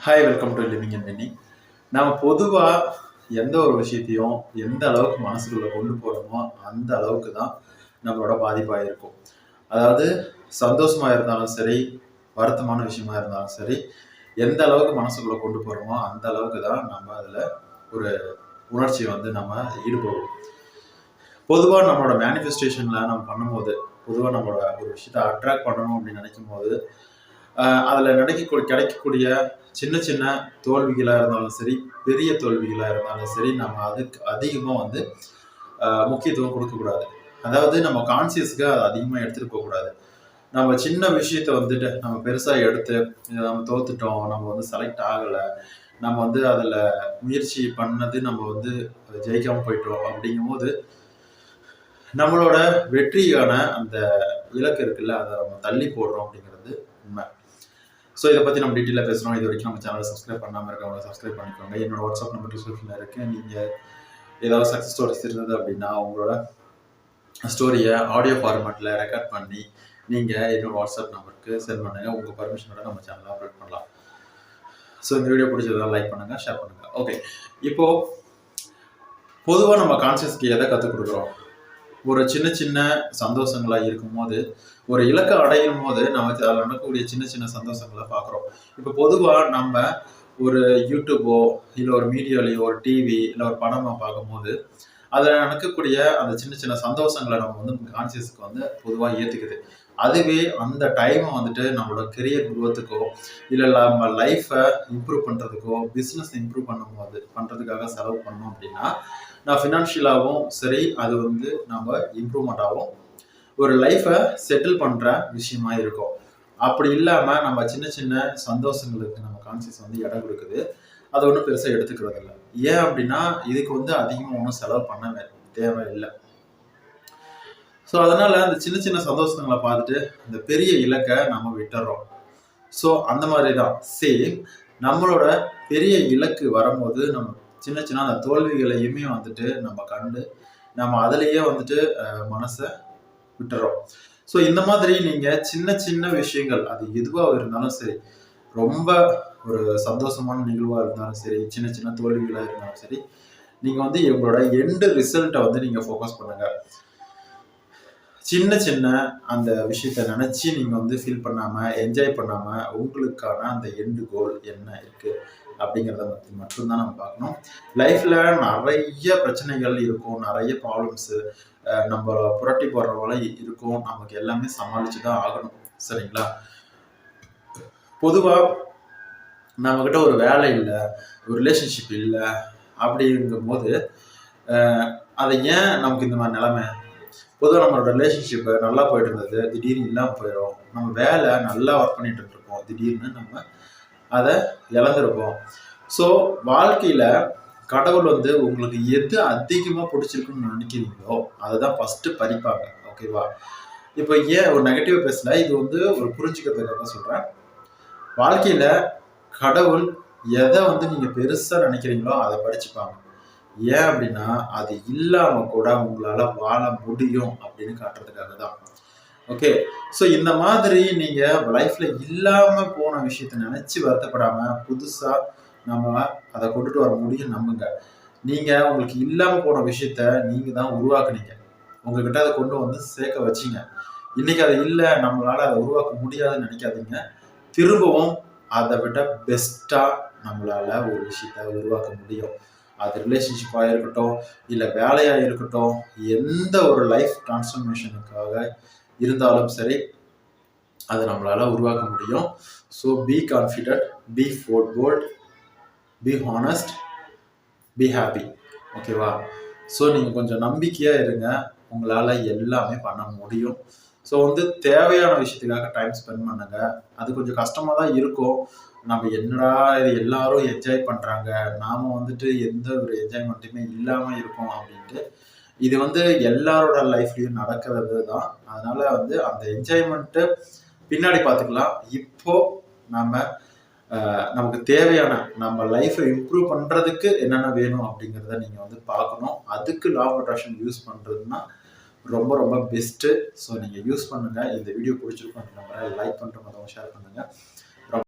Hi, welcome to living and winning. நம்ம பொதுவாக எந்த ஒரு விஷயத்தையும் எந்த அளவுக்கு மனசுக்குள்ளே கொண்டு போகிறோமோ அந்த அளவுக்கு தான் நம்மளோட பாதிப்பாக இருக்கும். அதாவது சந்தோஷமாக இருந்தாலும் சரி, வருத்தமான விஷயமா இருந்தாலும் சரி, எந்த அளவுக்கு மனசுக்குள்ளே கொண்டு போகிறோமோ அந்த அளவுக்கு தான் நம்ம அதில் ஒரு உணர்ச்சியை நம்ம ஈடுபடுவோம். பொதுவாக நம்மளோட மேனிஃபெஸ்டேஷனில் நம்ம பண்ணும்போது, பொதுவாக நம்மளோட ஒரு விஷயத்தை அட்ராக்ட் பண்ணணும் அப்படின்னு நினைக்கும் போது அதில் கிடைக்கக்கூடிய சின்ன சின்ன தோல்விகளாக இருந்தாலும் சரி, பெரிய தோல்விகளாக இருந்தாலும் சரி, நம்ம அதுக்கு அதிகமாக முக்கியத்துவம் கொடுக்கக்கூடாது. அதாவது நம்ம கான்சியஸ்க்கு அதை அதிகமாக எடுத்துகிட்டு போகக்கூடாது. நம்ம சின்ன விஷயத்த நம்ம பெருசாக எடுத்து நம்ம தோத்துட்டோம், நம்ம செலக்ட் ஆகலை, நம்ம அதில் முயற்சி பண்ணது நம்ம ஜெயிக்காமல் போயிட்டோம் அப்படிங்கும்போது நம்மளோட வெற்றியான அந்த இலக்கு இருக்குல்ல, அதை நம்ம தள்ளி போடுறோம் அப்படிங்கிறது உண்மை. ஸோ இதை பற்றி நம்ம டீட்டெயிலாக பேசுகிறோம். இது வரைக்கும் நம்ம சேனலை சப்ஸ்கிரைப் பண்ணாமல் இருக்கவங்க சப்ஸ்கிரைப் பண்ணிக்கோங்க. என்னோட வாட்ஸ்அப் நம்பர் டிஸ்கிரிப்ஷனில் இருக்குது. நீங்கள் ஏதாவது சக்ஸஸ் ஸ்டோரிஸ் இருந்தது அப்படின்னா உங்களோட ஸ்டோரியை ஆடியோ ஃபார்மேட்டில் ரெக்கார்ட் பண்ணி நீங்கள் என்னோட வாட்ஸ்அப் நம்பருக்கு சென்ட் பண்ணுங்கள். உங்கள் பர்மிஷனோட நம்ம சேனலில் அப்லோட் பண்ணலாம். ஸோ இந்த வீடியோ பிடிச்சதெல்லாம் லைக் பண்ணுங்கள், ஷேர் பண்ணுங்கள். ஓகே, இப்போது பொதுவாக நம்ம கான்சியஸ்க்கு எதை கற்றுக் கொடுக்குறோம்? ஒரு சின்ன சின்ன சந்தோஷங்களாக இருக்கும்போது, ஒரு இலக்கை அடையும் போது நமக்கு அதில் நடக்கக்கூடிய சின்ன சின்ன சந்தோஷங்களை பார்க்குறோம். இப்போ பொதுவாக நம்ம ஒரு யூடியூபோ இல்லை ஒரு மீடியாலேயோ ஒரு டிவி இல்லை ஒரு படமாக பார்க்கும்போது அதில் நடக்கக்கூடிய அந்த சின்ன சின்ன சந்தோஷங்களை நம்ம கான்சியஸ்க்கு பொதுவாக ஏற்றுக்குது. அதுவே அந்த டைமை நம்மளோட கெரியர் குரோத்துக்கோ இல்லை நம்ம லைஃப்பை இம்ப்ரூவ் பண்ணுறதுக்கோ பிஸ்னஸ் இம்ப்ரூவ் பண்ணுறதுக்காக செலவு பண்ணோம் அப்படின்னா நான் ஃபினான்ஷியலாகவும் சரி, அது நம்ம இம்ப்ரூவ்மெண்ட்டாகவும் ஒரு லைஃப்பை செட்டில் பண்ணுற விஷயமா இருக்கும். அப்படி இல்லாமல் நம்ம சின்ன சின்ன சந்தோஷங்களுக்கு நம்ம கான்சியஸ் இடம் கொடுக்குது. அதை ஒன்றும் பெருசாக எடுத்துக்கிறது இல்லை. ஏன் அப்படின்னா இதுக்கு அதிகமாக ஒன்றும் செலவு பண்ண தேவையில்லை. ஸோ அதனால அந்த சின்ன சின்ன சந்தோஷங்களை பார்த்துட்டு அந்த பெரிய இலக்கை நம்ம விட்டுறோம். ஸோ அந்த மாதிரி தான் சேம் நம்மளோட பெரிய இலக்கு வரும்போது நம்ம சின்ன சின்ன அந்த தோல்விகளையுமே நம்ம கண்டு நம்ம அதிலேயே மனசை விட்டுறோம். ஸோ இந்த மாதிரி நீங்கள் சின்ன சின்ன விஷயங்கள் அது எதுவாக இருந்தாலும் சரி, ரொம்ப ஒரு சந்தோஷமான நிகழ்வாக இருந்தாலும் சரி, சின்ன சின்ன தோல்விகளாக இருந்தாலும் சரி, நீங்கள் உங்களோட எண்டு ரிசல்ட்டை நீங்கள் ஃபோக்கஸ் பண்ணுங்கள். சின்ன சின்ன அந்த விஷயத்த நினச்சி நீங்கள் ஃபீல் பண்ணாமல் என்ஜாய் பண்ணாமல் உங்களுக்கான அந்த எண்டு கோல் என்ன இருக்குது அப்படிங்கிறத பற்றி மட்டும்தான் நம்ம பார்க்கணும். லைஃப்பில் நிறைய பிரச்சனைகள் இருக்கும், நிறைய ப்ராப்ளம்ஸு நம்ம புரட்டி போடுறவங்கள இருக்கும். நமக்கு எல்லாமே சமாளித்து தான் ஆகணும். சரிங்களா? பொதுவாக நம்மக்கிட்ட ஒரு வேலை இல்லை, ஒரு ரிலேஷன்ஷிப் இல்லை அப்படிங்கும் போது அதை ஏன் நமக்கு இந்த மாதிரி நிலைமை? பொதுவாக நம்மளோட ரிலேஷன்ஷிப்பு நல்லா போயிட்டு இருந்தது, திடீர்னு இல்லாமல் போயிடும். நம்ம வேலை நல்லா ஒர்க் பண்ணிட்டு இருப்போம், திடீர்னு நம்ம அதை இழந்திருப்போம். ஸோ வாழ்க்கையில் கடவுள் உங்களுக்கு எது அதிகமாக பிடிச்சிருக்குன்னு நினைக்கிறீங்களோ அதை தான் ஃபஸ்ட்டு பறிப்பாங்க. ஓகேவா? இப்போ ஏன் ஒரு நெகட்டிவாக பேசல, இது ஒரு புரிஞ்சுக்கிறதுக்காக சொல்கிறேன். வாழ்க்கையில் கடவுள் எதை நீங்கள் பெருசாக நினைக்கிறீங்களோ அதை பறிச்சுப்பாங்க. ஏன் அப்படின்னா அது இல்லாமல் கூட உங்களால் வாழ முடியும் அப்படின்னு காட்டுறதுக்காக தான். ஓகே, ஸோ இந்த மாதிரி நீங்கள் லைஃப்பில் இல்லாமல் போன விஷயத்த நினச்சி வருத்தப்படாமல் புதுசாக நம்ம அதை கொண்டுட்டு வர முடியும். நம்புங்க, நீங்கள் உங்களுக்கு இல்லாமல் போன விஷயத்த நீங்கள் தான் உருவாக்குனீங்க. உங்ககிட்ட அதை கொண்டு சேர்க்க வச்சிங்க. இன்னைக்கு அது இல்லை, நம்மளால் அதை உருவாக்க முடியாதுன்னு நினைக்காதீங்க. திரும்பவும் அதை விட பெஸ்ட்டாக நம்மளால் ஒரு விஷயத்த உருவாக்க முடியும். அது ரிலேஷன்ஷிப்பாக இருக்கட்டும், இல்லை வேலையாக இருக்கட்டும், எந்த ஒரு லைஃப் டிரான்ஸ்ஃபர்மேஷனுக்காக இருந்தாலும் சரி, அதை நம்மளால் உருவாக்க முடியும். So be confident, B bolt, be honest, be happy. ஓகேவா? ஸோ நீங்கள் கொஞ்சம் நம்பிக்கையாக இருங்க, உங்களால் எல்லாமே பண்ண முடியும். ஸோ தேவையான விஷயத்துக்காக டைம் ஸ்பெண்ட் பண்ணுங்க. அது கொஞ்சம் கஷ்டமாக தான் இருக்கும். நம்ம என்னடா இது எல்லாரும் என்ஜாய் பண்ணுறாங்க, நாம் எந்த ஒரு என்ஜாய்மெண்ட்டுமே இல்லாமல் இருக்கோம் அப்படின்ட்டு. இது எல்லாரோட லைஃப்லையும் நடக்கிறது தான். அதனால அந்த என்ஜாய்மெண்ட்டு பின்னாடி பார்த்துக்கலாம். இப்போ நம்ம நமக்கு தேவையான நம்ம லைஃப்பை இம்ப்ரூவ் பண்ணுறதுக்கு என்னென்ன வேணும் அப்படிங்கிறத நீங்கள் பார்க்கணும். அதுக்கு லா ஆஃப் அட்ராக்ஷன் யூஸ் பண்ணுறதுன்னா ரொம்ப ரொம்ப பெஸ்ட்டு. ஸோ நீங்கள் யூஸ் பண்ணுங்கள். இந்த வீடியோ பிடிச்சிருக்கோம், லைக் பண்ணுற மாதிரி ஷேர் பண்ணுங்கள்.